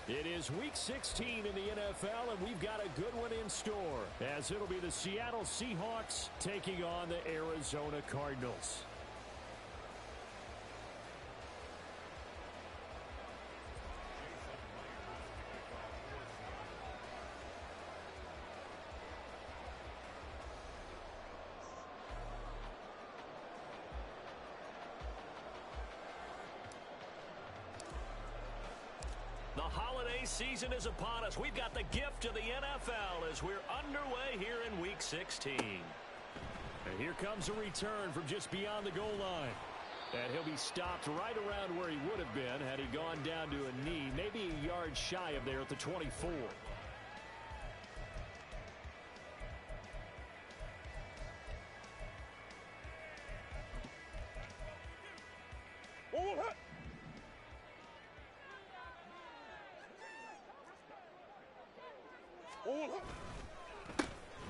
It is Week 16 in the NFL, and we've got a good one in store, as it'll be the Seattle Seahawks taking on the Arizona Cardinals. The holiday season is upon us. We've got the gift of the NFL as we're underway here in Week 16. And here comes a return from just beyond the goal line. And he'll be stopped right around where he would have been had he gone down to a knee, maybe a yard shy of there at the 24.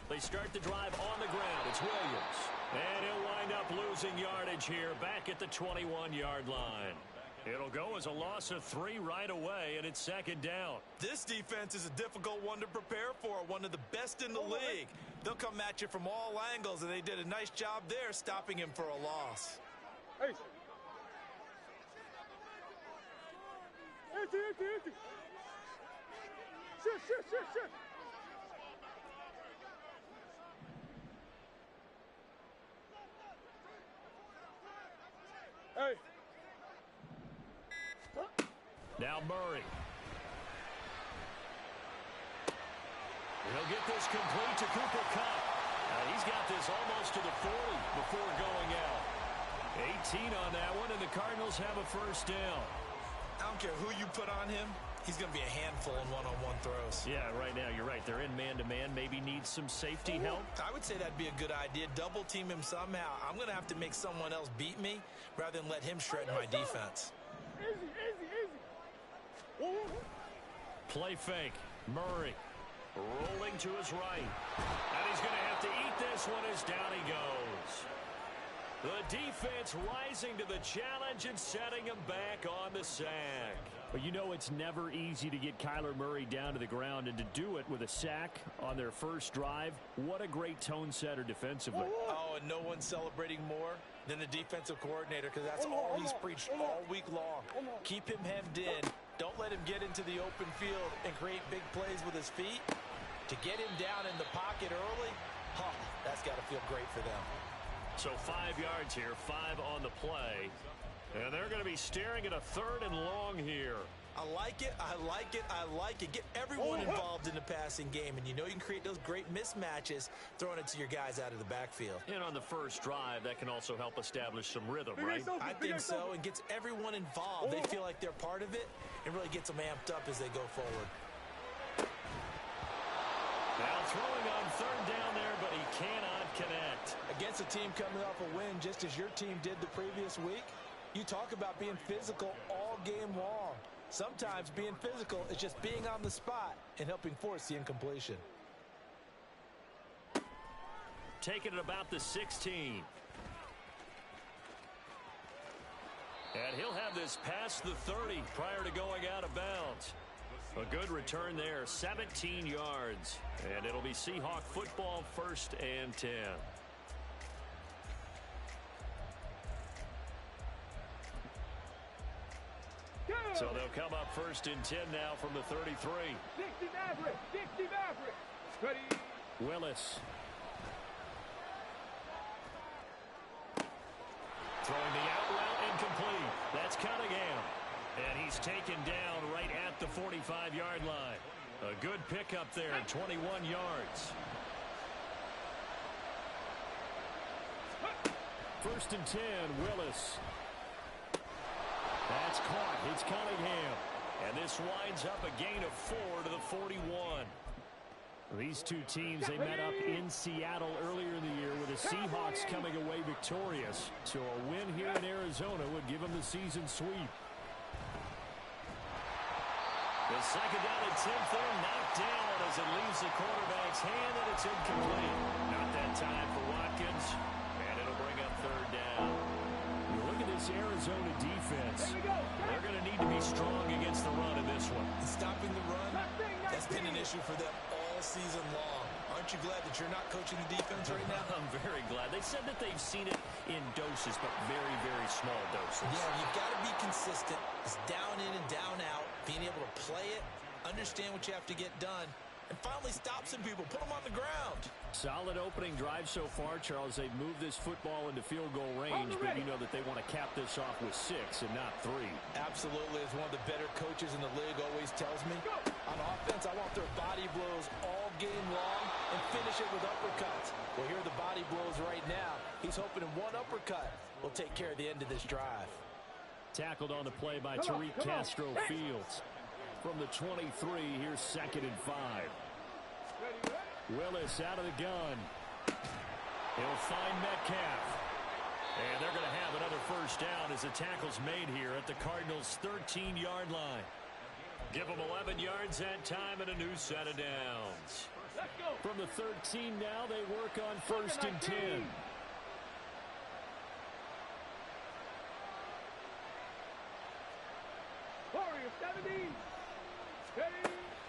They start the drive on the ground. It's Williams. And he'll wind up losing yardage here back at the 21-yard line. It'll go as a loss of 3 right away, and it's second down. This defense is a difficult one to prepare for, one of the best in the league. They'll come at you from all angles, and they did a nice job there stopping him for a loss. Hey. Shit. Hey. Now Murray. He'll get this complete to Cooper Kupp. He's got this almost to the 40 before going out. 18 on that one, and the Cardinals have a first down. I don't care who you put on him. He's going to be a handful in one-on-one throws. Yeah, right now you're right. They're in man-to-man. Maybe needs some safety help. I would say that'd be a good idea. Double team him somehow. I'm going to have to make someone else beat me rather than let him shred my defense. Easy. Play fake. Murray rolling to his right. And he's going to have to eat this one as down he goes. The defense rising to the challenge and setting him back on the sack. But you know it's never easy to get Kyler Murray down to the ground, and to do it with a sack on their first drive, what a great tone setter defensively. Oh, and no one's celebrating more than the defensive coordinator, because that's all he's preached all week long. Keep him hemmed in. Don't let him get into the open field and create big plays with his feet. To get him down in the pocket early, that's got to feel great for them. So 5 yards here, 5 on the play. And they're going to be staring at a 3rd and long here. I like it. Get everyone involved in the passing game. And you know you can create those great mismatches throwing it to your guys out of the backfield. And on the first drive, that can also help establish some rhythm, right? I think so. And gets everyone involved. They feel like they're part of it. And really gets them amped up as they go forward. Now throwing on 3rd down there, but he cannot connect. Against a team coming off a win just as your team did the previous week, you talk about being physical all game long. Sometimes being physical is just being on the spot and helping force the incompletion. Taking it about the 16. And he'll have this past the 30 prior to going out of bounds. A good return there, 17 yards. And it'll be Seahawk football, 1st and 10. So they'll come up 1st and 10 now from the 33. Dixie Maverick. Ready. Willis. Throwing the out route incomplete. That's Cunningham. And he's taken down right at the 45-yard line. A good pickup there, 21 yards. 1st and 10, Willis. That's caught. It's Cunningham. And this winds up a gain of 4 to the 41. These two teams, they met up in Seattle earlier in the year with the Seahawks coming away victorious. So a win here in Arizona would give them the season sweep. The second down attempt there knocked down as it leaves the quarterback's hand, and it's incomplete. Not that time for Watkins, and it'll bring up 3rd down. You look at this Arizona defense. They're going to need to be strong against the run in this one. Stopping issue for them all season long. Aren't you glad that you're not coaching the defense right now? I'm very glad. They said that they've seen it in doses, but very, very small doses. Yeah, you've got to be consistent. It's down in and down out. Being able to play it, understand what you have to get done, and finally stop some people, put them on the ground. Solid opening drive so far, Charles. They've moved this football into field goal range, but you know that they want to cap this off with 6 and not 3. Absolutely, as one of the better coaches in the league always tells me, on offense, I want their body blows all game long and finish it with uppercuts. Well, here are the body blows right now. He's hoping in one uppercut will take care of the end of this drive. Tackled on the play by Tariq Castro Fields. From the 23, here's 2nd and 5. Willis out of the gun. He'll find Metcalf. And they're going to have another first down as the tackle's made here at the Cardinals' 13-yard line. Give them 11 yards that time and a new set of downs. From the 13 now, they work on 1st and 10. Warrior 70.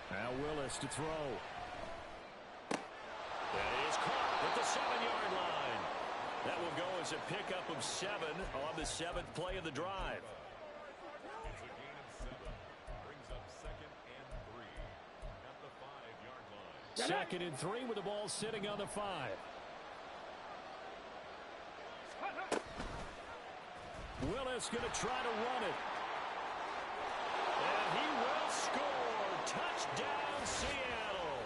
Now Willis to throw. That is caught at the 7-yard line. That will go as a pickup of 7 on the 7th play of the drive. Second and 3 with the ball sitting on the 5. Willis going to try to run it. And he will score. Touchdown, Seattle.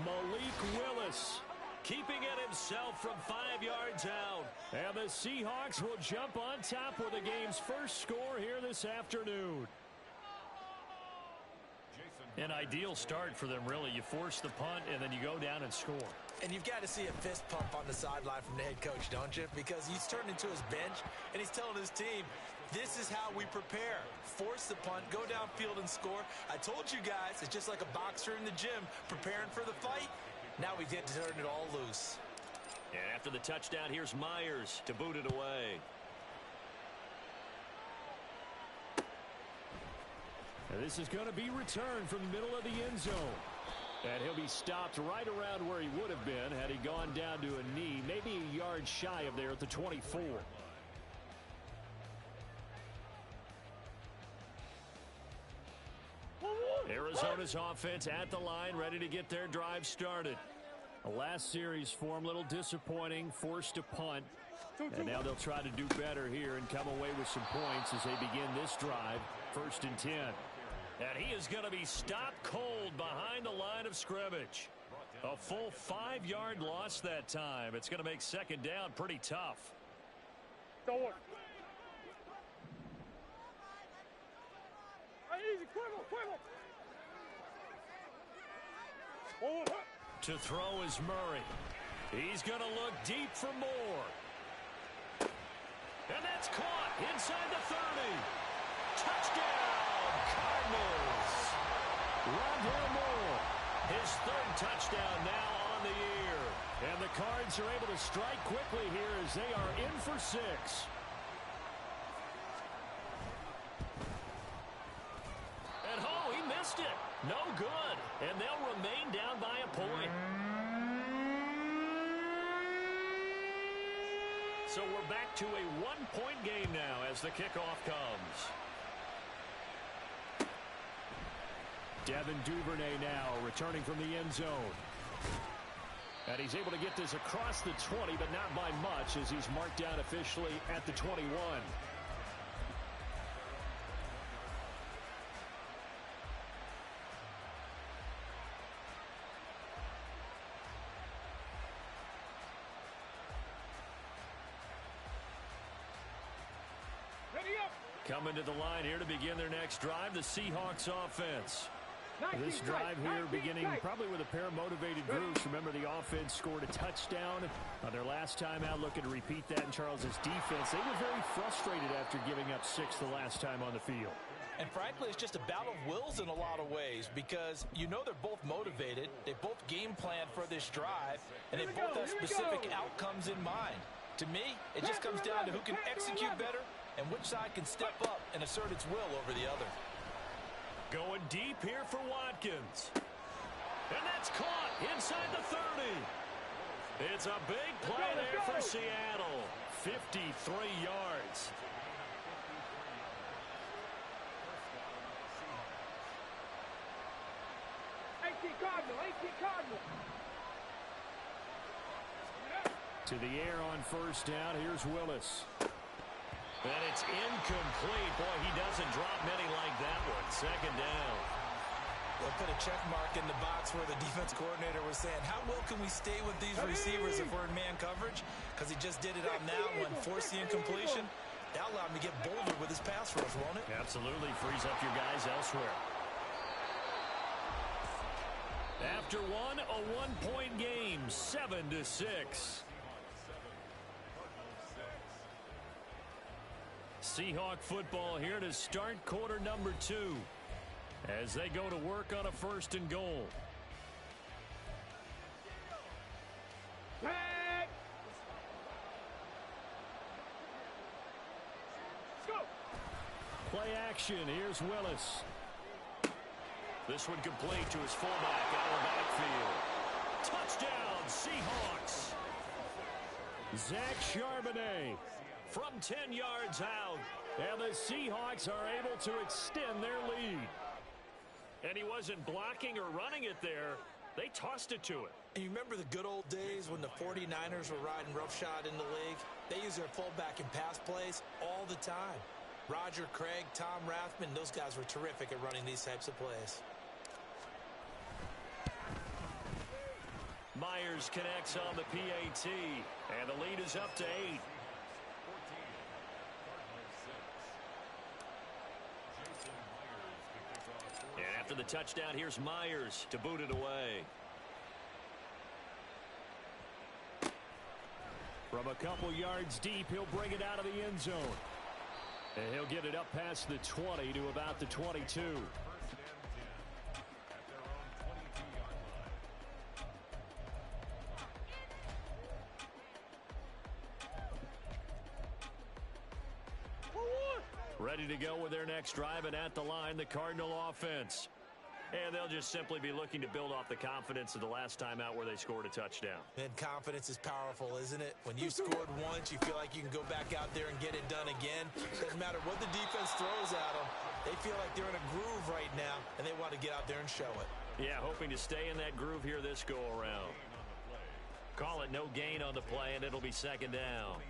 Malik Willis keeping it himself from 5 yards out. And the Seahawks will jump on top with the game's first score here this afternoon. An ideal start for them, really. You force the punt, and then you go down and score. And you've got to see a fist pump on the sideline from the head coach, don't you? Because he's turned into his bench, and he's telling his team, this is how we prepare. Force the punt, go downfield and score. I told you guys, it's just like a boxer in the gym preparing for the fight. Now we get to turn it all loose. And after the touchdown, here's Myers to boot it away. And this is going to be returned from the middle of the end zone. And he'll be stopped right around where he would have been had he gone down to a knee, maybe a yard shy of there at the 24. Arizona's offense at the line, ready to get their drive started. The last series for him, a little disappointing, forced to punt. And now they'll try to do better here and come away with some points as they begin this drive, 1st and 10. And he is going to be stopped cold behind the line of scrimmage. A full 5-yard loss that time. It's going to make 2nd down pretty tough. To throw is Murray. He's going to look deep for more. And that's caught inside the 30. Touchdown, Cardinals. Rondale Moore, his 3rd touchdown now on the year. And the Cards are able to strike quickly here as they are in for 6. And oh, he missed it. No good. And they'll remain down by a point. So we're back to a 1-point game now as the kickoff comes. Devin Duvernay now returning from the end zone. And he's able to get this across the 20, but not by much as he's marked down officially at the 21. Coming to the line here to begin their next drive, the Seahawks offense. This drive here beginning probably with a pair of motivated groups. Remember, the offense scored a touchdown on their last time out, looking to repeat that in Charles's defense. They were very frustrated after giving up 6 the last time on the field. And frankly, it's just a battle of wills in a lot of ways because you know they're both motivated. They both game planned for this drive, and they both have specific outcomes in mind. To me, it just comes down to who can execute better and which side can step up and assert its will over the other. Going deep here for Watkins. And that's caught inside the 30. It's a big play there for Seattle. 53 yards. Cardinal. To the air on first down. Here's Willis. And it's incomplete. Boy, he doesn't drop many like that one. Second down. They'll put a check mark in the box where the defense coordinator was saying, how well can we stay with these receivers if we're in man coverage? Because he just did it on that one, forced the incompletion. That allowed him to get bolder with his pass rush, won't it? Absolutely. Frees up your guys elsewhere. After one, a one-point game, 7-6. Seahawk football here to start quarter number 2 as they go to work on a first and goal. Play action. Here's Willis. This one complete to his fullback out of the backfield. Touchdown, Seahawks. Zach Charbonnet From 10 yards out. and the Seahawks are able to extend their lead. And he wasn't blocking or running it there. They tossed it to him. And you remember the good old days when the 49ers were riding roughshod in the league? They use their fullback in pass plays all the time. Roger Craig, Tom Rathman, those guys were terrific at running these types of plays. Myers connects on the PAT, and the lead is up to 8. And after the touchdown, here's Myers to boot it away. From a couple yards deep, he'll bring it out of the end zone. And he'll get it up past the 20 to about the 22. Ready to go with their next drive, and at the line, the Cardinal offense. And they'll just simply be looking to build off the confidence of the last time out where they scored a touchdown. And confidence is powerful, isn't it? When you scored once, you feel like you can go back out there and get it done again. Doesn't matter what the defense throws at them. They feel like they're in a groove right now, and they want to get out there and show it. Yeah, hoping to stay in that groove here this go-around. Call it no gain on the play, and it'll be second down.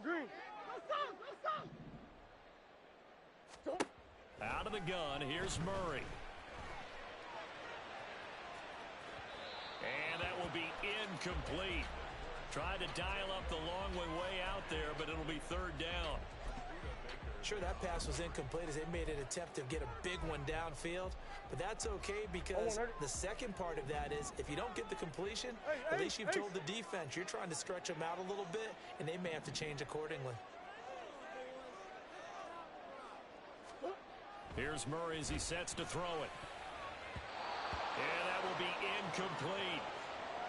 Green. Out of the gun, here's Murray. And that will be incomplete. Tried to dial up the long way out there, but it'll be third down. Sure, that pass was incomplete as they made an attempt to get a big one downfield, but that's okay because the second part of that is if you don't get the completion, at least you've told the defense you're trying to stretch them out a little bit, and they may have to change accordingly. Here's Murray as he sets to throw it. And that will be incomplete.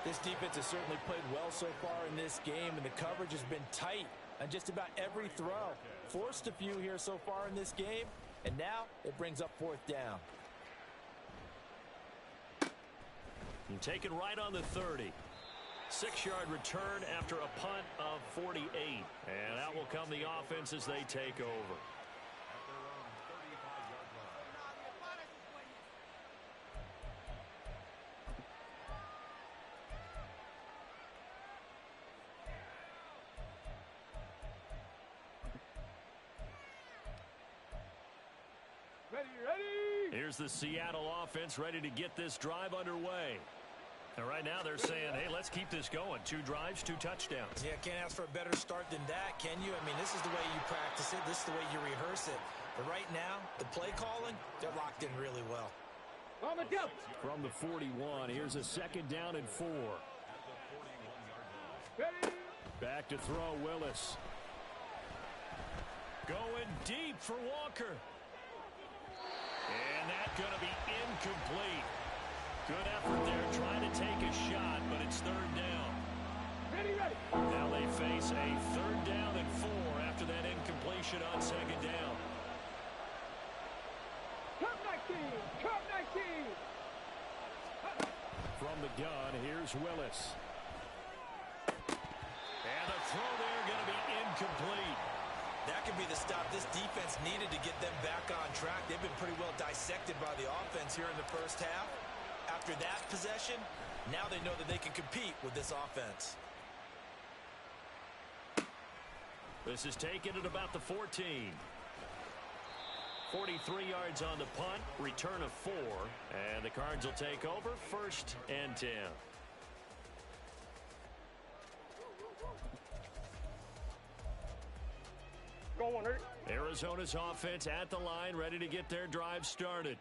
This defense has certainly played well so far in this game, and the coverage has been tight on just about every throw. Forced a few here so far in this game, and now it brings up fourth down. And taken right on the 30. 6-yard return after a punt of 48. And out will come the offense as they take over. Here's the Seattle offense ready to get this drive underway. And right now they're saying, hey, let's keep this going. 2 drives, 2 touchdowns. Yeah, can't ask for a better start than that, can you? I mean, this is the way you practice it. This is the way you rehearse it. But right now, the play calling, they're locked in really well. From the 41, here's a second down and 4. Back to throw, Willis. Going deep for Walker. And that's going to be incomplete. Good effort there trying to take a shot, but it's third down. Ready, ready. Now they face a third down and 4 after that incompletion on second down. Come 19. Come 19. From the gun, here's Willis. And the throw there going to be incomplete. That could be the stop this defense needed to get them back on track. They've been pretty well dissected by the offense here in the first half. After that possession, now they know that they can compete with this offense. This is taken at about the 14. 43 yards on the punt, return of 4, and the Cards will take over, 1st and 10. Go on, Eric. Arizona's offense at the line, ready to get their drive started.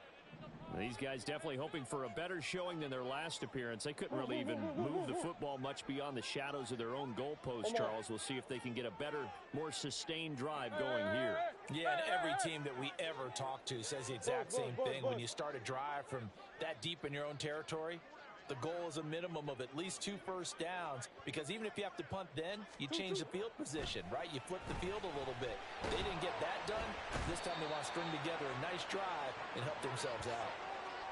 These guys definitely hoping for a better showing than their last appearance. They couldn't really even move the football much beyond the shadows of their own goalpost, Charles. We'll see if they can get a better, more sustained drive going here. Yeah, and every team that we ever talk to says the exact same thing. When you start a drive from that deep in your own territory, the goal is a minimum of at least 2 first downs, because even if you have to punt then, you change the field position, right? You flip the field a little bit. They didn't get that done. This time they want to string together a nice drive and help themselves out.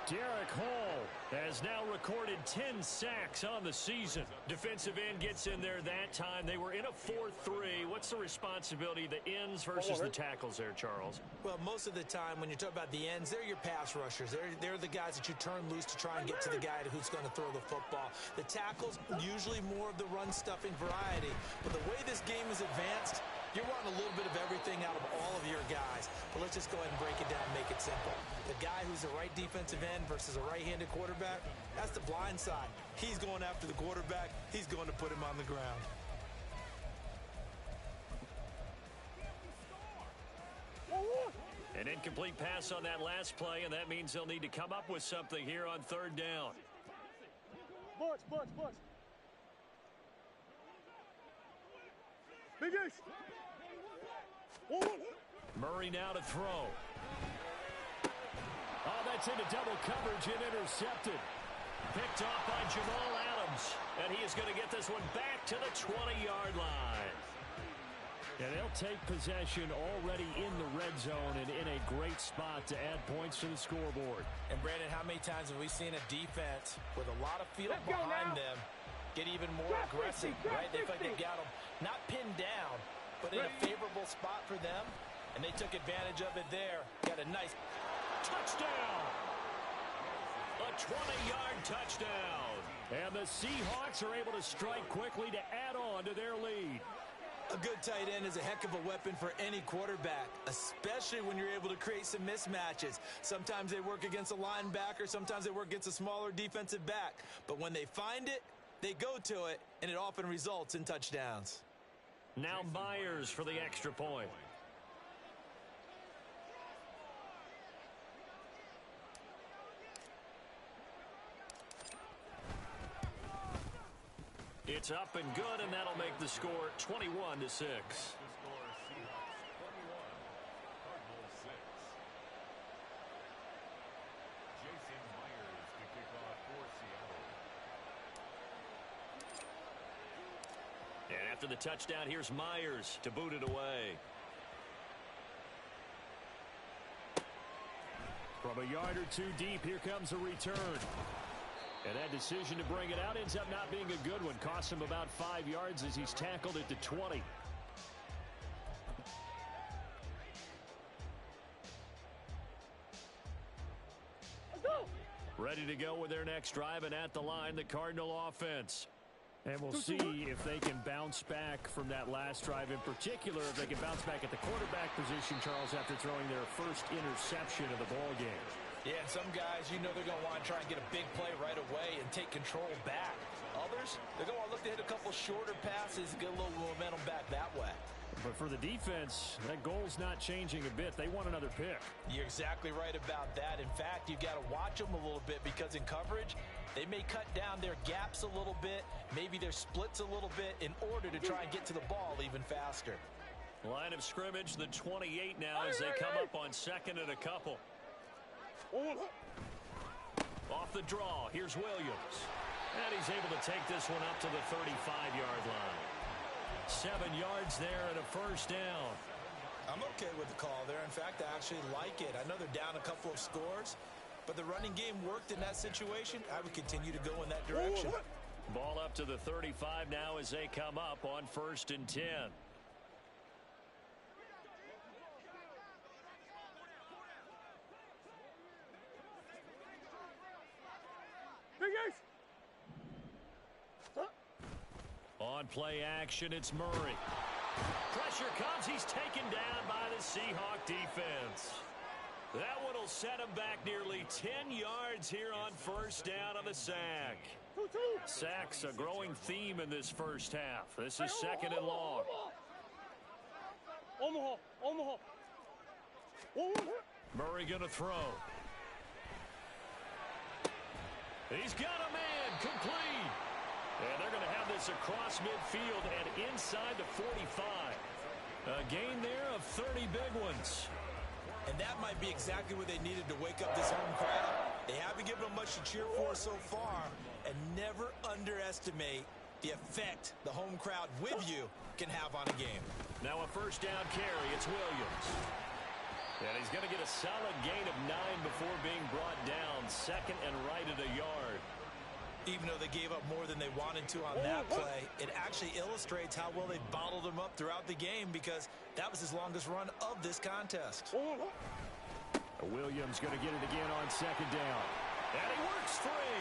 Derek Hall has now recorded 10 sacks on the season. Defensive end gets in there that time. They were in a 4-3. What's the responsibility of the ends versus the tackles there, Charles? Well, most of the time when you talk about the ends, they're your pass rushers. They're the guys that you turn loose to try and get to the guy who's going to throw the football. The tackles, usually more of the run-stuffing variety. But the way this game is advanced, you're wanting a little bit of everything out of all of your guys. But let's just go ahead and break it down and make it simple. The guy who's the right defensive end versus a right-handed quarterback, that's the blind side. He's going after the quarterback. He's going to put him on the ground. An incomplete pass on that last play, and that means they'll need to come up with something here on third down. Bunch. Big Ace. Murray now to throw. Oh, that's into double coverage and intercepted. Picked off by Jamal Adams. And he is going to get this one back to the 20-yard line. And they'll take possession already in the red zone and in a great spot to add points to the scoreboard. And, Brandon, how many times have we seen a defense with a lot of field behind them get even more aggressive, right? They feel like they've got them not pinned down, but in a favorable spot for them. And they took advantage of it there. Got a nice touchdown. A 20-yard touchdown. And the Seahawks are able to strike quickly to add on to their lead. A good tight end is a heck of a weapon for any quarterback, especially when you're able to create some mismatches. Sometimes they work against a linebacker, sometimes they work against a smaller defensive back. But when they find it, they go to it, and it often results in touchdowns. Now Myers for the extra point. It's up and good, and that'll make the score 21-6. And after the touchdown, here's Myers to boot it away. From a yard or two deep, here comes a return. And that decision to bring it out ends up not being a good one. Costs him about 5 yards as he's tackled at the 20. Ready to go with their next drive, and at the line, the Cardinal offense. And we'll see if they can bounce back from that last drive. In particular, if they can bounce back at the quarterback position, Charles, after throwing their first interception of the ball game. Yeah, and some guys, you know they're going to want to try and get a big play right away and take control back. Others, they're going to want to look to hit a couple shorter passes and get a little momentum back that way. But for the defense, that goal's not changing a bit. They want another pick. You're exactly right about that. In fact, you've got to watch them a little bit, because in coverage, they may cut down their gaps a little bit, maybe their splits a little bit, in order to try and get to the ball even faster. Line of scrimmage, the 28 now as they come up on second and a couple. Off the draw, here's Williams. And he's able to take this one up to the 35-yard line. 7 yards there and a first down. I'm okay with the call there. In fact, I actually like it. I know they're down a couple of scores, but the running game worked in that situation. I would continue to go in that direction. Ball up to the 35 now as they come up on 1st and 10. On play action, it's Murray. Pressure comes. He's taken down by the Seahawk defense. That one will set him back nearly 10 yards here on 1st down on the sack. Sacks a growing theme in this first half. This is 2nd and long. Murray going to throw. He's got a man complete. And they're going to have this across midfield and inside the 45. A gain there of 30 big ones. And that might be exactly what they needed to wake up this home crowd. They haven't given them much to cheer for so far. And never underestimate the effect the home crowd with you can have on a game. Now a 1st down carry. It's Williams. And he's going to get a solid gain of 9 before being brought down. 2nd and right at a yard. Even though they gave up more than they wanted to on that play, it actually illustrates how well they bottled him up throughout the game because that was his longest run of this contest. Williams going to get it again on 2nd down. And he works free.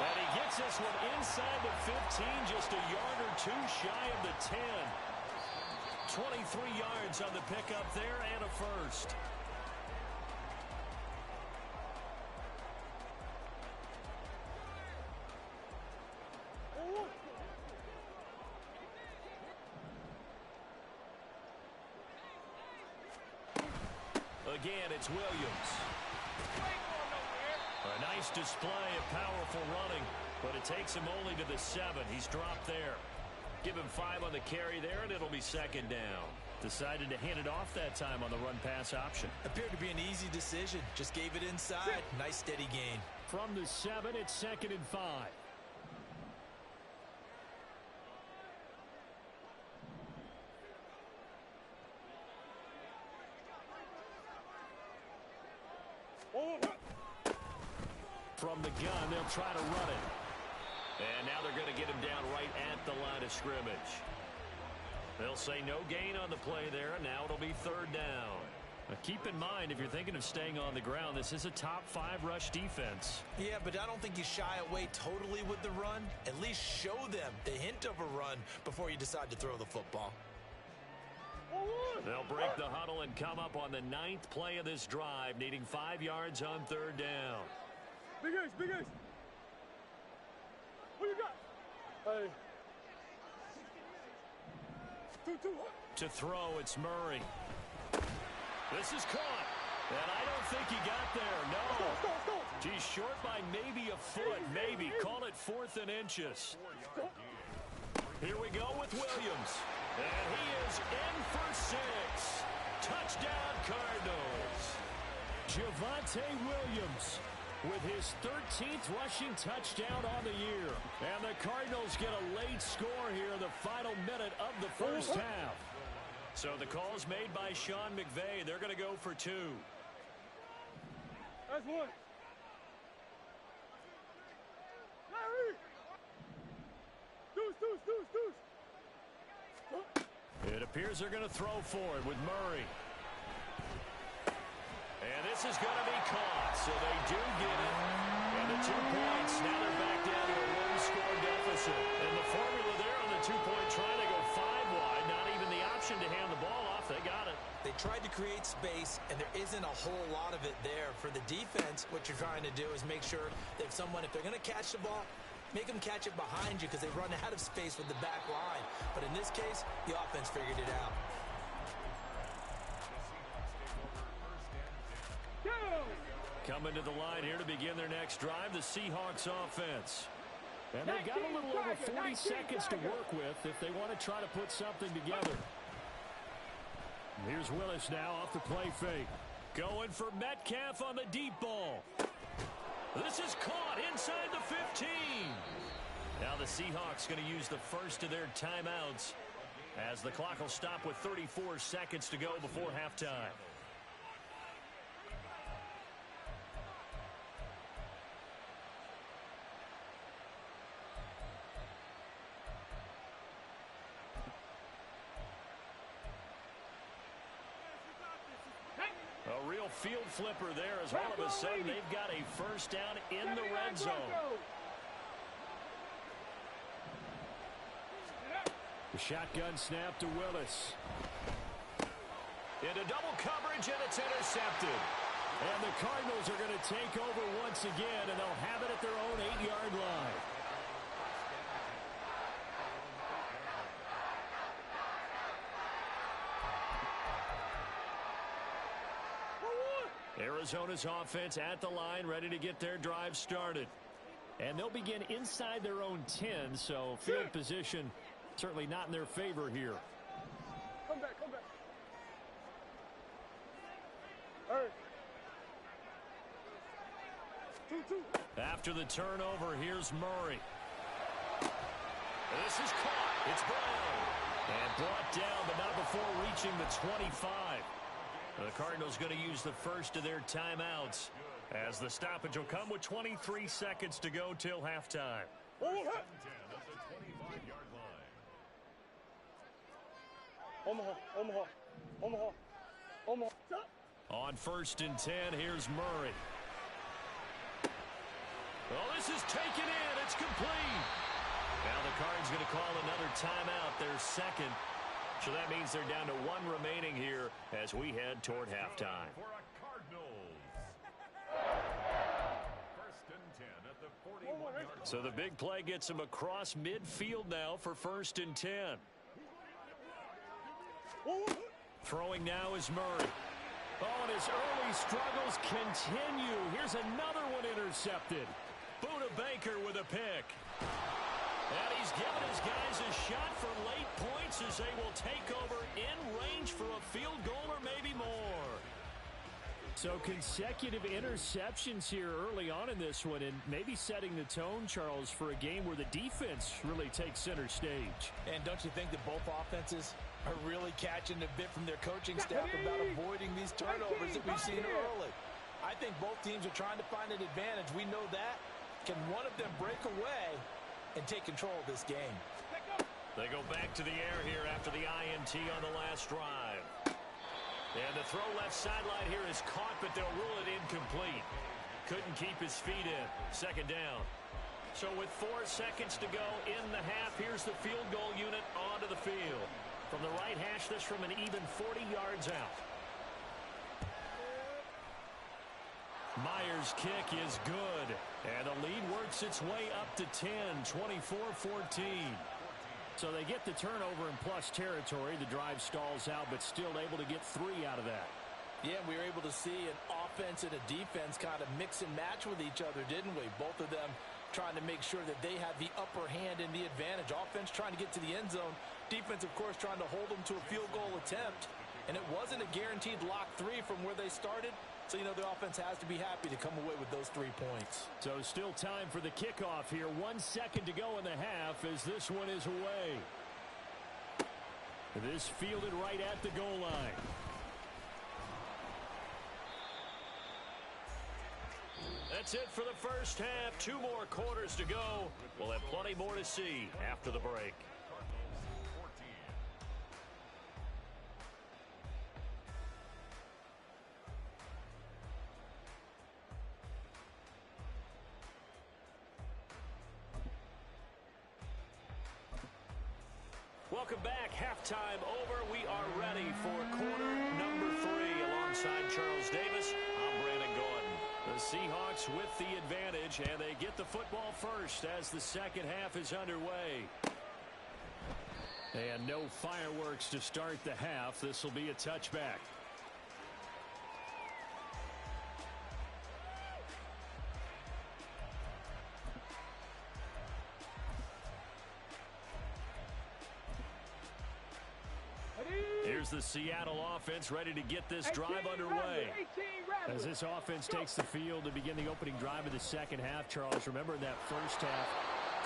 And he gets this one inside the 15, just a yard or 2 shy of the 10. 23 yards on the pickup there and a first. Again, it's Williams. A nice display of powerful running, but it takes him only to the 7. He's dropped there. Give him 5 on the carry there, and it'll be 2nd down. Decided to hand it off that time on the run-pass option. Appeared to be an easy decision. Just gave it inside. Nice steady gain. From the 7, it's 2nd and 5. From the gun, they'll try to run it. And now they're going to get him down right at the line of scrimmage. They'll say no gain on the play there. Now it'll be 3rd down. Now keep in mind, if you're thinking of staying on the ground, this is a top 5 rush defense. Yeah, but I don't think you shy away totally with the run. At least show them the hint of a run before you decide to throw the football. They'll break the huddle and come up on the 9th play of this drive, needing 5 yards on 3rd down. Big Ace, Big Ace. What you got? Hey. Two. To throw, it's Murray. This is caught. And I don't think he got there. No. Stop. He's short by maybe a foot. Maybe. Call it 4th and inches. Here we go with Williams. And he is in for 6. Touchdown, Cardinals. Javonte Williams with his 13th rushing touchdown on the year. And the Cardinals get a late score here in the final minute of the first half. So the call's made by Sean McVay. They're going to go for 2. That's 1. Larry! Deuce. It appears they're going to throw for it with Murray. And this is going to be caught, so they do get it. And the 2 points, now they're back down to a 1-score deficit. And the formula there on the 2-point try to go 5 wide, not even the option to hand the ball off. They got it. They tried to create space, and there isn't a whole lot of it there. For the defense, what you're trying to do is make sure that if they're going to catch the ball, make them catch it behind you because they run out of space with the back line. But in this case, the offense figured it out. Coming to the line here to begin their next drive, the Seahawks offense. And they've got a little over 40 seconds to work with if they want to try to put something together. Here's Willis now off the play fake. Going for Metcalf on the deep ball. This is caught inside the 15. Now the Seahawks going to use the first of their timeouts as the clock will stop with 34 seconds to go before halftime. A real field flipper there as all of a sudden they've got a first down in the red zone. The shotgun snap to Willis. Into double coverage, and it's intercepted. And the Cardinals are going to take over once again, and they'll have it at their own 8-yard line. Arizona's offense at the line, ready to get their drive started. And they'll begin inside their own 10, so field position certainly not in their favor here. Come back, come back. Hey. 2-2. After the turnover, here's Murray. This is caught. It's Brown. And brought down, but not before reaching the 25. The Cardinals going to use the first of their timeouts as the stoppage will come with 23 seconds to go till halftime. Omaha. On 1st and 10, here's Murray. Well, this is taken in. It's complete. Now the Cards going to call another timeout, their second. So that means they're down to one remaining here as we head toward halftime. So the big play gets them across midfield now for 1st and 10. Throwing now is Murray. Oh, and his early struggles continue. Here's another one intercepted. Buda Baker with a pick. And he's given his guys a shot for late points as they will take over in range for a field goal or maybe more. So consecutive interceptions here early on in this one, and maybe setting the tone, Charles, for a game where the defense really takes center stage. And don't you think that both offenses are really catching a bit from their coaching staff about avoiding these turnovers that we've seen early? I think both teams are trying to find an advantage. We know that. Can one of them break away and take control of this game? They go back to the air here after the INT on the last drive. And the throw left sideline here is caught, but they'll rule it incomplete. Couldn't keep his feet in. Second down. So with 4 seconds to go in the half, here's the field goal unit onto the field. From the right hash, this from an even 40 yards out. Myers' kick is good. And the lead works its way up to 10, 24-14. So they get the turnover in plus territory. The drive stalls out, but still able to get 3 out of that. Yeah, we were able to see an offense and a defense kind of mix and match with each other, didn't we? Both of them trying to make sure that they have the upper hand and the advantage. Offense trying to get to the end zone. Defense, of course, trying to hold them to a field goal attempt. And it wasn't a guaranteed lock 3 from where they started. So, you know, the offense has to be happy to come away with those 3 points. So still time for the kickoff here. 1 second to go in the half as this one is away. This fielded right at the goal line. That's it for the first half. 2 more quarters to go. We'll have plenty more to see after the break. Welcome back. Halftime over. We are ready for quarter number 3 alongside Charles Davis. I'm Brandon Gordon. The Seahawks with the advantage, and they get the football first as the second half is underway. And no fireworks to start the half. This will be a touchback. here's the Seattle offense ready to get this drive underway. As this offense takes the field to begin the opening drive of the second half, Charles, remember in that first half,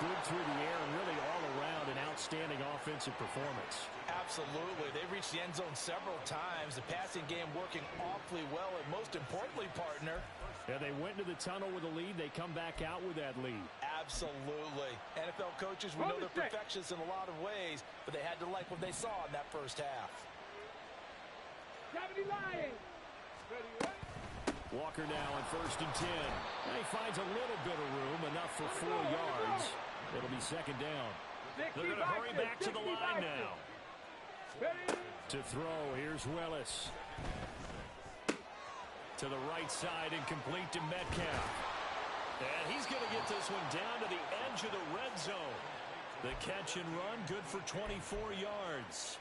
good through the air and really all around an outstanding offensive performance. Absolutely. They reached the end zone several times. The passing game working awfully well, and most importantly, partner, yeah, they went into the tunnel with a lead. They come back out with that lead. Absolutely. NFL coaches, we know they're perfectionists in a lot of ways, but they had to like what they saw in that first half. Walker now on 1st and 10. And he finds a little bit of room, enough for 4 yards. It'll be second down. They're going to hurry back to the line now. To throw, here's Willis. To the right side and complete to Metcalf. And he's going to get this one down to the edge of the red zone. The catch and run, good for 24 yards.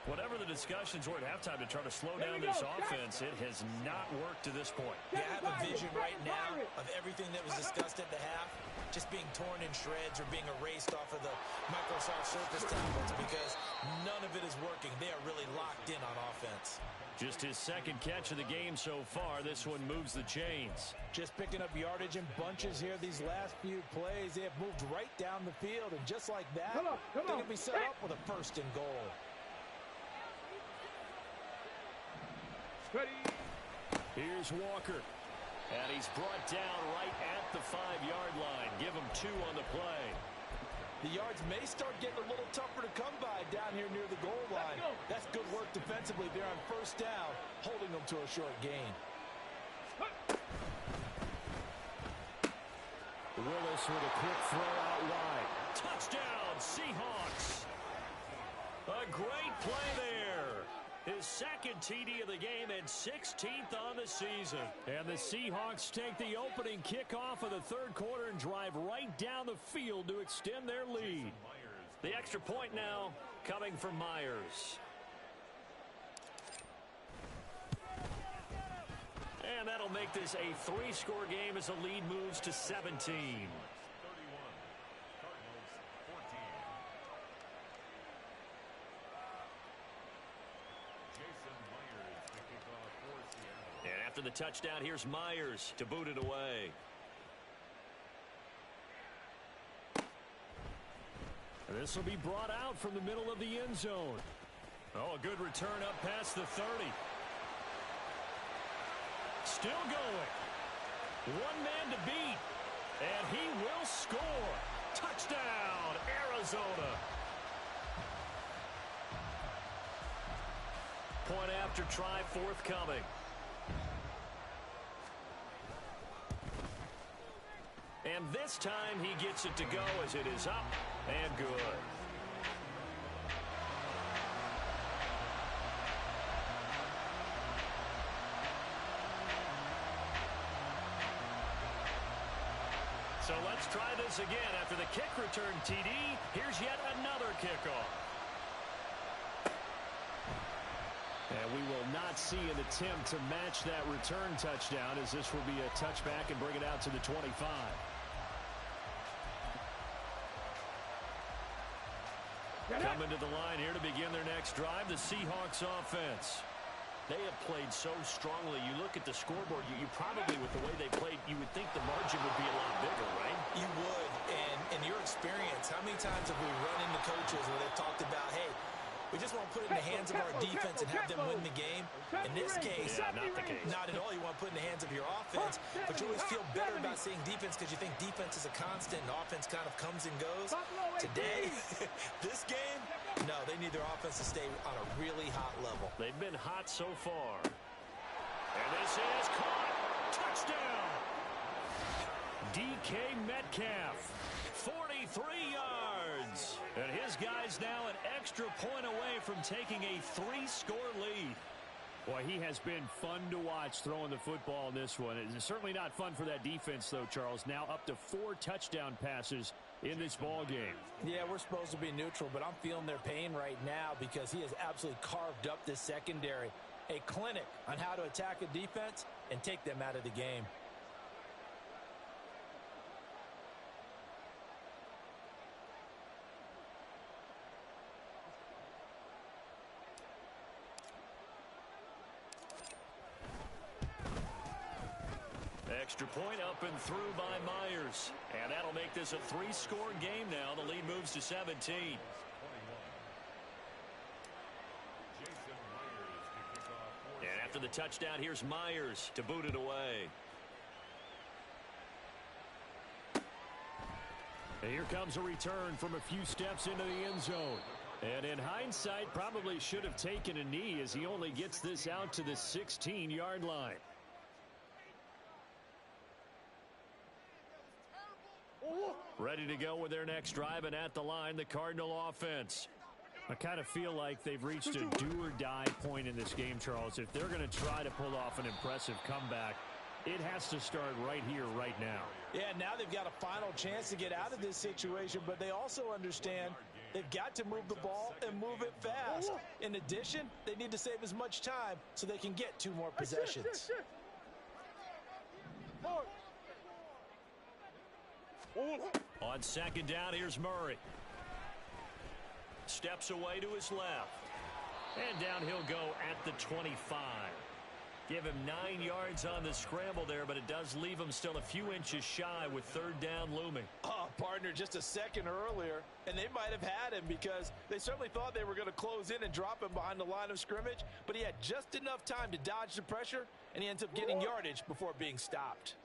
Whatever the discussions were at halftime to try to slow down this offense, it has not worked to this point. Yeah, I have a vision right now of everything that was discussed at the half just being torn in shreds or being erased off of the Microsoft Surface tablets because none of it is working. They are really locked in on offense. Just his second catch of the game so far. This one moves the chains. Just picking up yardage in bunches here these last few plays. They have moved right down the field, and just like that, they're going to be set up with a 1st and goal. Here's Walker. And he's brought down right at the 5-yard line. Give him 2 on the play. The yards may start getting a little tougher to come by down here near the goal line. That's good work defensively there on 1st down, holding them to a short gain. Willis with a quick throw out wide. Touchdown, Seahawks. A great play there. His second TD of the game and 16th on the season. And the Seahawks take the opening kickoff of the 3rd quarter and drive right down the field to extend their lead. The extra point now coming from Myers. And that'll make this a 3-score game as the lead moves to 17. And after the touchdown, here's Myers to boot it away. This will be brought out from the middle of the end zone. Oh, a good return up past the 30. Still going. One man to beat. And he will score. Touchdown, Arizona. Point after try forthcoming. And this time he gets it to go as it is up and good. So let's try this again. After the kick return TD, here's yet another kickoff. And we will not see an attempt to match that return touchdown, as this will be a touchback and bring it out to the 25. Coming to the line here to begin their next drive, the Seahawks offense. They have played so strongly. You look at the scoreboard, you probably, with the way they played, you would think the margin would be a lot bigger, right? You would. And in your experience, how many times have we run into coaches where they've talked about, hey, we just want to put it in the hands of our defense and have them win the game? In this case, not the case. Not at all. You want to put it in the hands of your offense, but you always feel better about seeing defense because you think defense is a constant and offense kind of comes and goes. Today, this game, no, they need their offense to stay on a really hot level. They've been hot so far. And this is caught. Touchdown. DK Metcalf, 43 yards. And his guy's now an extra point away from taking a 3-score lead. Boy, he has been fun to watch throwing the football in this one. It's certainly not fun for that defense, though, Charles. Now up to 4 touchdown passes in this ball game. Yeah, we're supposed to be neutral, but I'm feeling their pain right now because he has absolutely carved up this secondary. A clinic on how to attack a defense and take them out of the game. Extra point up and through by Myers. And that'll make this a 3-score game now. The lead moves to 17. And after the touchdown, here's Myers to boot it away. And here comes a return from a few steps into the end zone. And in hindsight, probably should have taken a knee as he only gets this out to the 16-yard line. Ready to go with their next drive, and at the line, the Cardinal offense. I kind of feel like they've reached a do-or-die point in this game, Charles. If they're going to try to pull off an impressive comeback, it has to start right here, right now. Yeah, now they've got a final chance to get out of this situation, but they also understand they've got to move the ball and move it fast. In addition, they need to save as much time so they can get 2 more possessions. On second down, here's Murray. Steps away to his left. And down he'll go at the 25. Give him 9 yards on the scramble there, but it does leave him still a few inches shy with third down looming. Oh, partner, just a second earlier, and they might have had him because they certainly thought they were going to close in and drop him behind the line of scrimmage, but he had just enough time to dodge the pressure, and he ends up getting yardage before being stopped.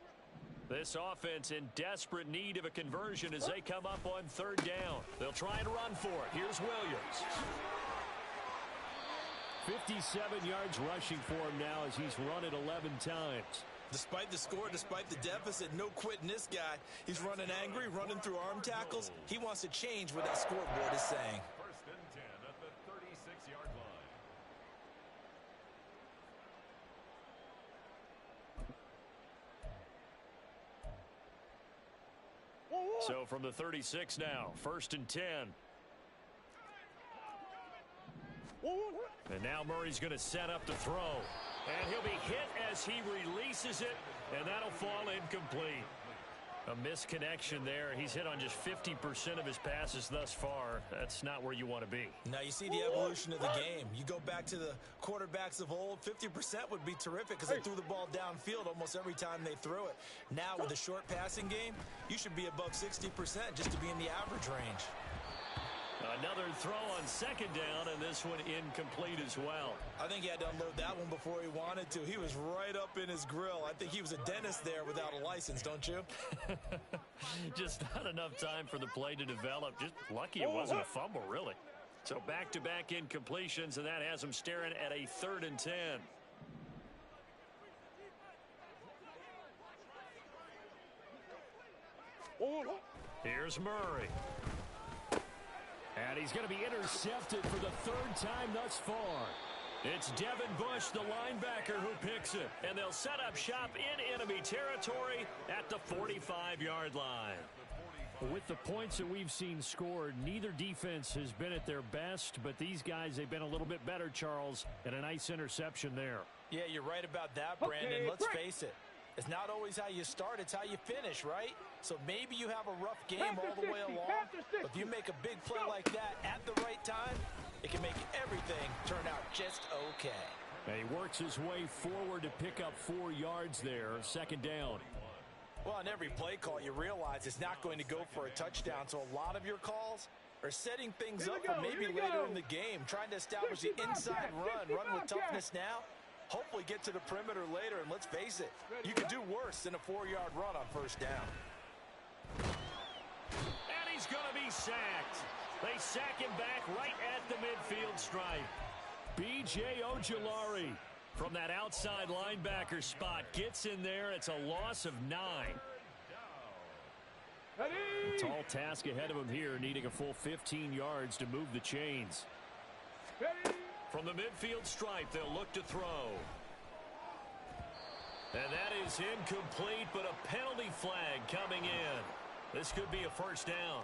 This offense in desperate need of a conversion as they come up on third down. They'll try and run for it. Here's Williams. 57 yards rushing for him now as he's run it 11 times. Despite the score, despite the deficit, no quitting this guy. He's running angry, running through arm tackles. He wants to change what that scoreboard is saying. First and 10 at the 36-yard line. So from the 36 now, first and 10. And now Murray's going to set up to throw. And he'll be hit as he releases it, and that'll fall incomplete. A misconnection there. He's hit on just 50% of his passes thus far. That's not where you want to be. Now you see the evolution of the game. You go back to the quarterbacks of old, 50% would be terrific because they threw the ball downfield almost every time they threw it. Now with a short passing game, you should be above 60% just to be in the average range. Another throw on second down, and this one incomplete as well. I think he had to unload that one before he wanted to. He was right up in his grill. I think he was a dentist there without a license, don't you? Just not enough time for the play to develop. Just lucky it wasn't a fumble, really. So back-to-back incompletions, and that has him staring at a 3rd and 10. Here's Murray. And he's going to be intercepted for the 3rd time thus far. It's Devin Bush, the linebacker, who picks it. And they'll set up shop in enemy territory at the 45-yard line. With the points that we've seen scored, neither defense has been at their best, but these guys, they've been a little bit better, Charles, and a nice interception there. Yeah, you're right about that, Brandon. Let's face it. It's not always how you start, it's how you finish, right? So maybe you have a rough game all the way along, but if you make a big play like that at the right time, it can make everything turn out just okay. And he works his way forward to pick up 4 yards there, 2nd down. Well, on every play call, you realize it's not going to go for a touchdown, so a lot of your calls are setting things up for maybe later in the game, trying to establish the inside run with toughness now. Hopefully get to the perimeter later, and let's face it, you could do worse than a 4-yard run on 1st down. And he's going to be sacked. They sack him back right at the midfield stripe. B.J. Ojulari from that outside linebacker spot gets in there. It's a loss of 9. A tall task ahead of him here, needing a full 15 yards to move the chains. From the midfield stripe, they'll look to throw. And that is incomplete, but a penalty flag coming in. This could be a 1st down.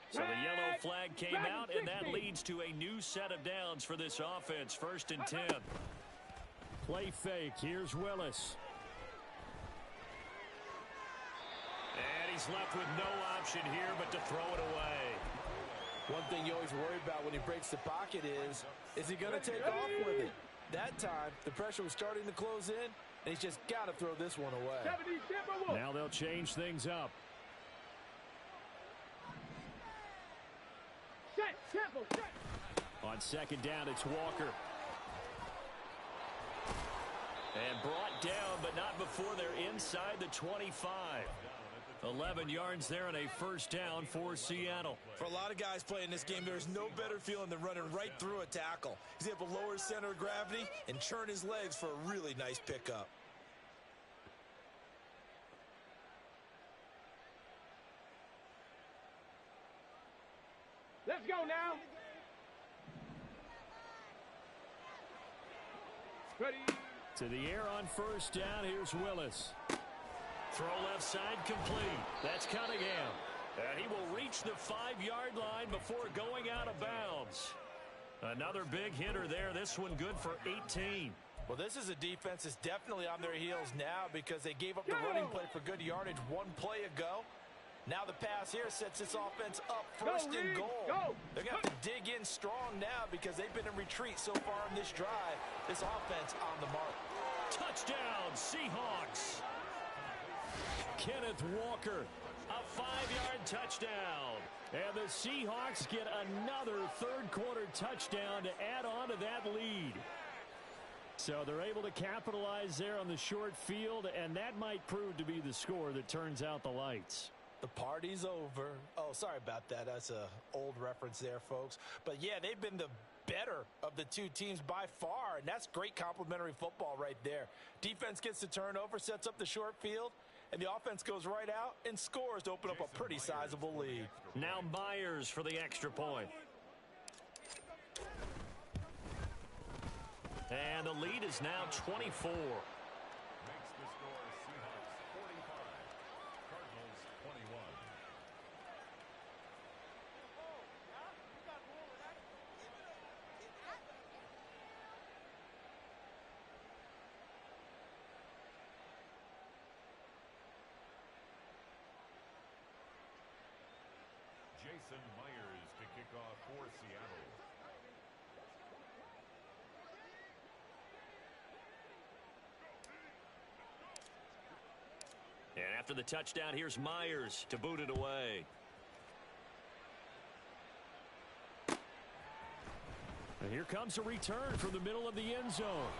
So the yellow flag came out, and that leads to a new set of downs for this offense. 1st and 10. Play fake. Here's Willis. And he's left with no option here but to throw it away. One thing you always worry about when he breaks the pocket is he going to take off with it? That time, the pressure was starting to close in, and he's just got to throw this one away. Now they'll change things up. On second down, it's Walker. And brought down, but not before they're inside the 25. 11 yards there and a first down for Seattle. For a lot of guys playing this game, there's no better feeling than running right through a tackle. He's able to lower his center of gravity and churn his legs for a really nice pickup. Let's go now. Ready. To the air on first down. Here's Willis. Throw left side complete. That's Cunningham. And he will reach the 5-yard line before going out of bounds. Another big hitter there. This one good for 18. Well, this is a defense that's definitely on their heels now because they gave up the running play for good yardage one play ago. Now the pass here sets this offense up first and goal. They're going to have to dig in strong now because they've been in retreat so far in this drive. This offense on the mark. Touchdown, Seahawks. Kenneth Walker, a 5-yard touchdown. And the Seahawks get another third-quarter touchdown to add on to that lead. So they're able to capitalize there on the short field, and that might prove to be the score that turns out the lights. The party's over. Oh, sorry about that. That's an old reference there, folks. But, yeah, they've been the better of the two teams by far, and that's great complimentary football right there. Defense gets the turnover, sets up the short field, and the offense goes right out and scores to open up a pretty sizable lead. Now Myers for the extra point. And the lead is now 24. Makes the score Seahawks 45, Cardinals 21. Jason Myers to kick off for Seattle. And after the touchdown, here's Myers to boot it away. And here comes a return from the middle of the end zone.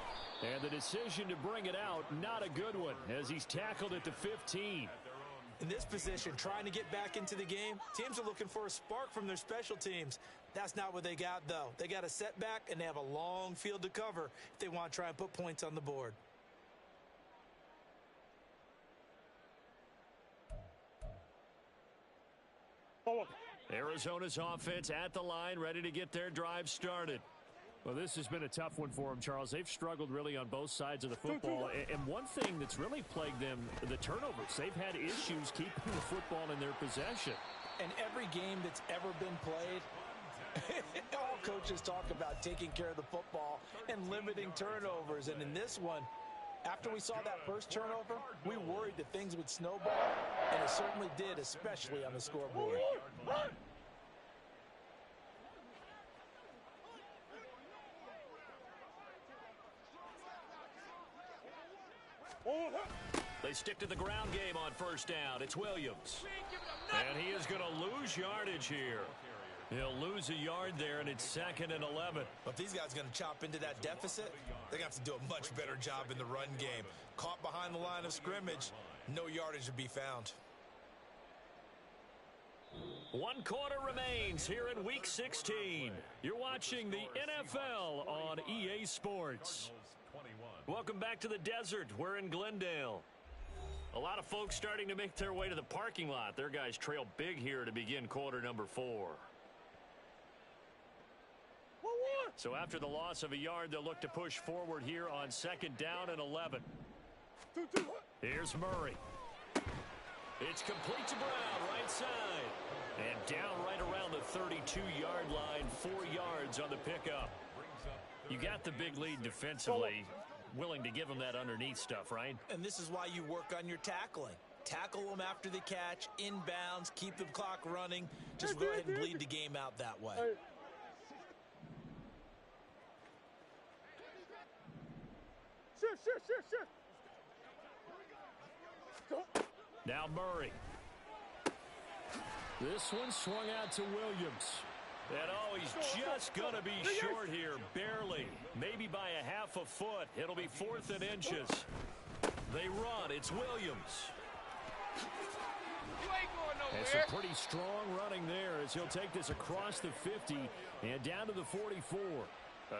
And the decision to bring it out, not a good one, as he's tackled at the 15. In this position, trying to get back into the game, teams are looking for a spark from their special teams. That's not what they got, though. They got a setback, and they have a long field to cover if they want to try and put points on the board. Arizona's offense at the line, ready to get their drive started. Well, this has been a tough one for them, Charles. They've struggled really on both sides of the football. And one thing that's really plagued them, the turnovers. They've had issues keeping the football in their possession. And every game that's ever been played, all coaches talk about taking care of the football and limiting turnovers. And in this one, after we saw that first turnover, we worried that things would snowball, and it certainly did, especially on the scoreboard. They stick to the ground game on first down. It's Williams. And he is going to lose yardage here. He'll lose a yard there, and it's 2nd and 11. But if these guys are going to chop into that deficit, they're going to have to do a much better job in the run game. Caught behind the line of scrimmage, no yardage to be found. 1 quarter remains here in Week 16. You're watching the NFL on EA Sports. Welcome back to the desert. We're in Glendale. A lot of folks starting to make their way to the parking lot. Their guys trail big here to begin quarter number 4. So after the loss of a yard, they'll look to push forward here on 2nd down and 11. Here's Murray. It's complete to Brown, right side. And down right around the 32-yard line, 4 yards on the pickup. You got the big lead defensively. Willing to give them that underneath stuff, right? And this is why you work on your tackling. Tackle them after the catch, inbounds, keep the clock running. Just go ahead and bleed the game out that way. Hey. Shift. Now Murray. This one swung out to Williams. And he's just going to be short here, barely. Maybe by a half a foot. It'll be 4th and inches. They run. It's Williams. And some pretty strong running there as he'll take this across the 50 and down to the 44.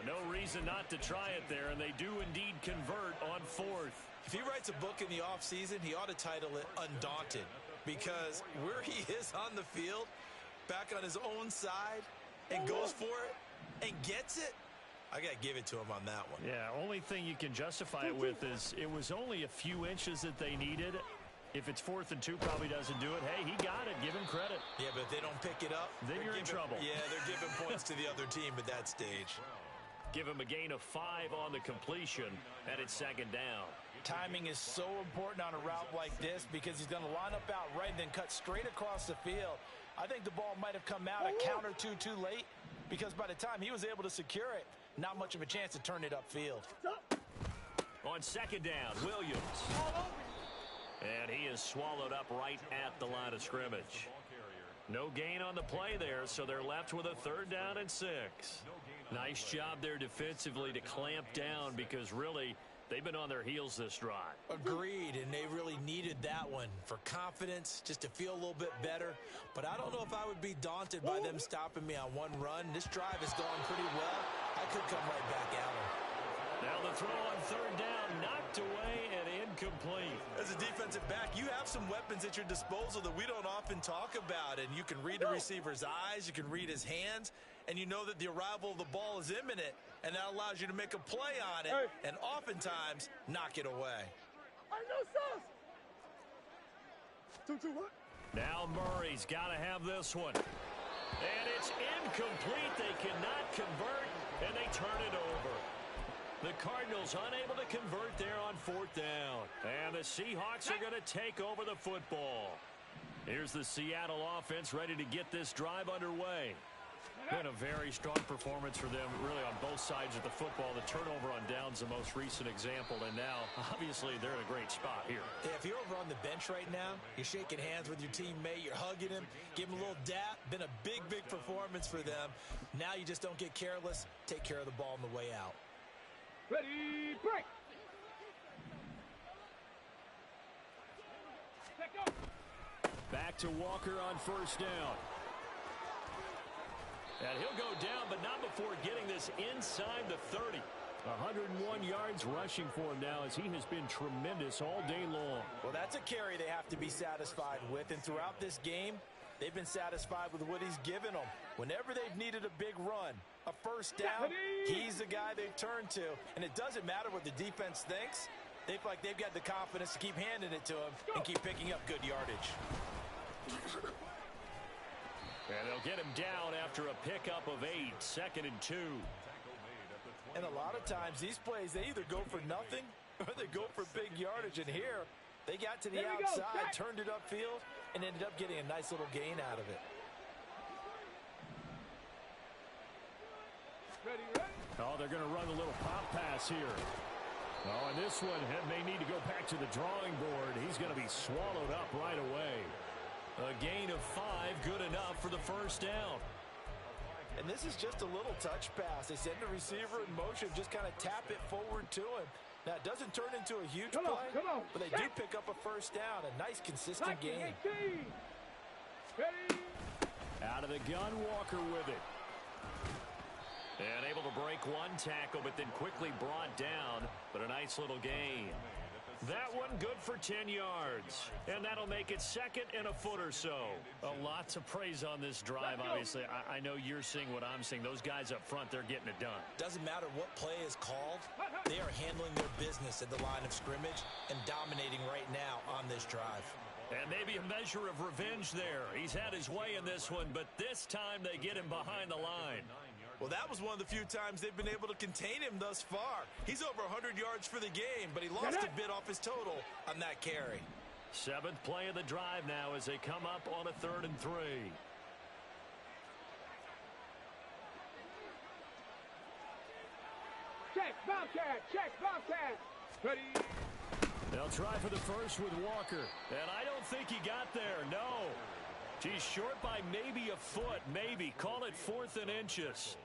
No reason not to try it there, and they do indeed convert on 4th. If he writes a book in the offseason, he ought to title it Undaunted, because where he is on the field, back on his own side, and goes for it and gets it, I got to give it to him on that one. Yeah, only thing you can justify it with is it was only a few inches that they needed. If it's 4th and 2, probably doesn't do it. Hey, he got it. Give him credit. Yeah, but if they don't pick it up, then you're in trouble. Yeah, they're giving points to the other team at that stage. Give him a gain of 5 on the completion, and it's 2nd down. Timing is so important on a route like this because he's going to line up out right and then cut straight across the field. I think the ball might have come out a count or two too late because by the time he was able to secure it, not much of a chance to turn it upfield. On 2nd down, Williams. And he is swallowed up right at the line of scrimmage. No gain on the play there, so they're left with a 3rd down and 6. Nice job there defensively to clamp down because really they've been on their heels this drive. Agreed, and they really needed that one for confidence, just to feel a little bit better. But I don't know if I would be daunted by them stopping me on one run. This drive has gone pretty well. I could come right back at them. Now the throw on 3rd down, knocked away and incomplete. As a defensive back, you have some weapons at your disposal that we don't often talk about, and you can read the receiver's eyes, you can read his hands, and you know that the arrival of the ball is imminent, and that allows you to make a play on it, and oftentimes knock it away. I know sauce. 2-2 what? Now Murray's got to have this one. And it's incomplete. They cannot convert, and they turn it over. The Cardinals unable to convert there on 4th down. And the Seahawks are going to take over the football. Here's the Seattle offense ready to get this drive underway. Been a very strong performance for them, really, on both sides of the football. The turnover on downs, the most recent example, and now, obviously, they're in a great spot here. Yeah, if you're over on the bench right now, you're shaking hands with your teammate, you're hugging him, give him a little dap. Been a big performance for them. Now you just don't get careless. Take care of the ball on the way out. Ready, break. Back to Walker on 1st down. And he'll go down, but not before getting this inside the 30. 101 yards rushing for him now as he has been tremendous all day long. Well, that's a carry they have to be satisfied with, and throughout this game, they've been satisfied with what he's given them. Whenever they've needed a big run, a 1st down, he's the guy they've turned to. And it doesn't matter what the defense thinks. They feel like they've got the confidence to keep handing it to him and keep picking up good yardage. And they'll get him down after a pickup of 8, 2nd and 2. And a lot of times, these plays, they either go for nothing or they go for big yardage. And here, they got to the outside, turned it upfield, and ended up getting a nice little gain out of it. Ready. Oh, they're going to run a little pop pass here. Oh, and this one may need to go back to the drawing board. He's going to be swallowed up right away. A gain of 5, good enough for the 1st down. And this is just a little touch pass. They send the receiver in motion, just kind of tap it forward to him. Now, it doesn't turn into a huge play, but they do pick up a 1st down, a nice, consistent gain. Ready. Out of the gun, Walker with it. And able to break one tackle, but then quickly brought down, but a nice little gain. That one good for 10 yards, and that'll make it 2nd and a foot or so. A lot to praise on this drive, obviously. I know you're seeing what I'm seeing. Those guys up front, they're getting it done. Doesn't matter what play is called. They are handling their business at the line of scrimmage and dominating right now on this drive. And maybe a measure of revenge there. He's had his way in this one, but this time they get him behind the line. Well, that was one of the few times they've been able to contain him thus far. He's over 100 yards for the game, but he lost a bit off his total on that carry. Seventh play of the drive now as they come up on a 3rd and 3. Check, Bobcat. Check, Bobcat. Ready. They'll try for the first with Walker. And I don't think he got there, no. He's short by maybe a foot, maybe. Call it 4th and inches.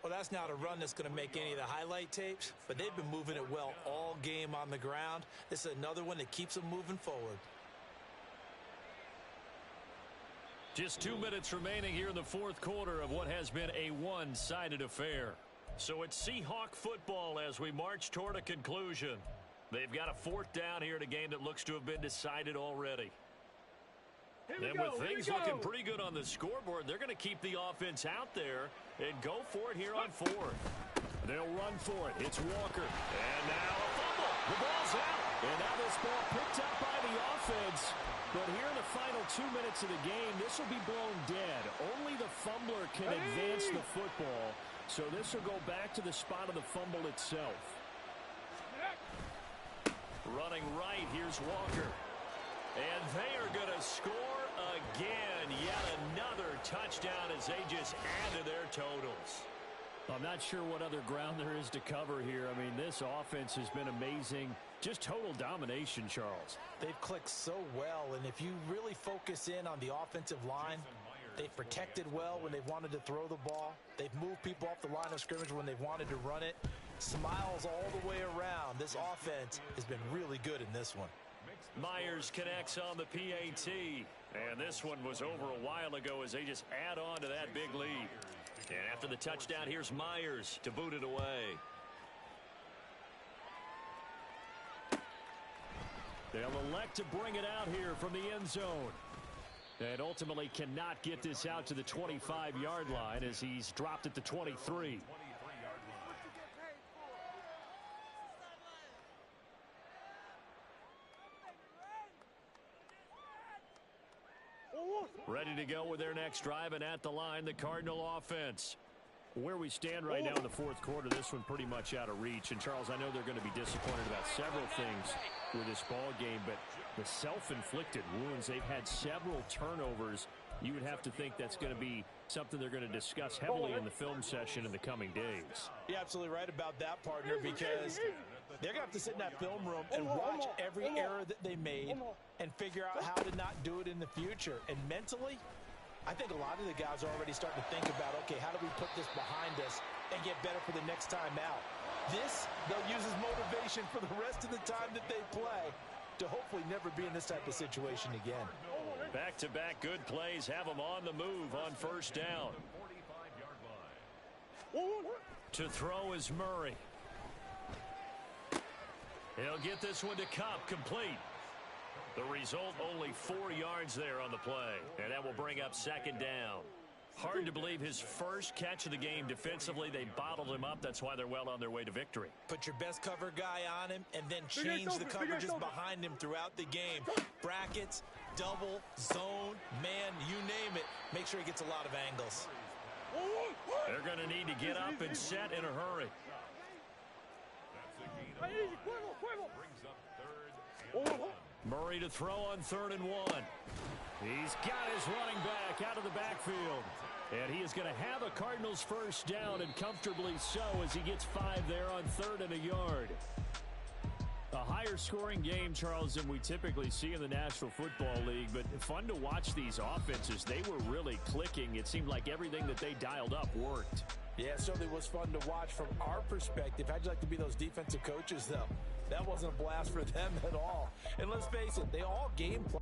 Well, that's not a run that's going to make any of the highlight tapes, but they've been moving it well all game on the ground. This is another one that keeps them moving forward. Just 2 minutes remaining here in the 4th quarter of what has been a one-sided affair. So it's Seahawk football as we march toward a conclusion. They've got a 4th down here in a game that looks to have been decided already. And with things looking pretty good on the scoreboard, they're going to keep the offense out there and go for it here on 4th. They'll run for it. It's Walker. And now a fumble. The ball's out. And now this ball picked up by the offense. But here in the final 2 minutes of the game, this will be blown dead. Only the fumbler can advance the football. So this will go back to the spot of the fumble itself. Running right, here's Walker. And they are going to score again. Yet another touchdown as they just add to their totals. I'm not sure what other ground there is to cover here. I mean, this offense has been amazing. Just total domination, Charles. They've clicked so well, and if you really focus in on the offensive line, they've protected well when they've wanted to throw the ball. They've moved people off the line of scrimmage when they've wanted to run it. Smiles all the way around. This offense has been really good in this one. Myers connects on the PAT. And this one was over a while ago as they just add on to that big lead. And after the touchdown, here's Myers to boot it away. They'll elect to bring it out here from the end zone. And ultimately cannot get this out to the 25-yard line as he's dropped at the 23. Ready to go with their next drive, and at the line, the Cardinal offense. Where we stand right now in the 4th quarter, this one pretty much out of reach. And, Charles, I know they're going to be disappointed about several things with this ball game, but the self-inflicted wounds, they've had several turnovers. You would have to think that's going to be something they're going to discuss heavily in the film session in the coming days. You're absolutely right about that, partner, because they're going to have to sit in that film room and watch every error that they made and figure out how to not do it in the future. And mentally, I think a lot of the guys are already starting to think about, okay, how do we put this behind us and get better for the next time out? This, they'll use as motivation for the rest of the time that they play to hopefully never be in this type of situation again. Back-to-back good plays have them on the move on 1st down. To throw is Murray. He'll get this one to Kupp, complete. The result, only 4 yards there on the play. And that will bring up 2nd down. Hard to believe his first catch of the game defensively. They bottled him up. That's why they're well on their way to victory. Put your best cover guy on him and then change the coverages behind him throughout the game. Brackets, double, zone, man, you name it. Make sure he gets a lot of angles. They're going to need to get up and set in a hurry. Murray to throw on 3rd and 1. He's got his running back out of the backfield. And he is going to have a Cardinals 1st down, and comfortably so, as he gets 5 there on 3rd and a yard. A higher scoring game, Charles, than we typically see in the National Football League, but fun to watch these offenses. They were really clicking. It seemed like everything that they dialed up worked. Yeah, it certainly was fun to watch from our perspective. How'd you like to be those defensive coaches, though? That wasn't a blast for them at all. And let's face it, they all game plan.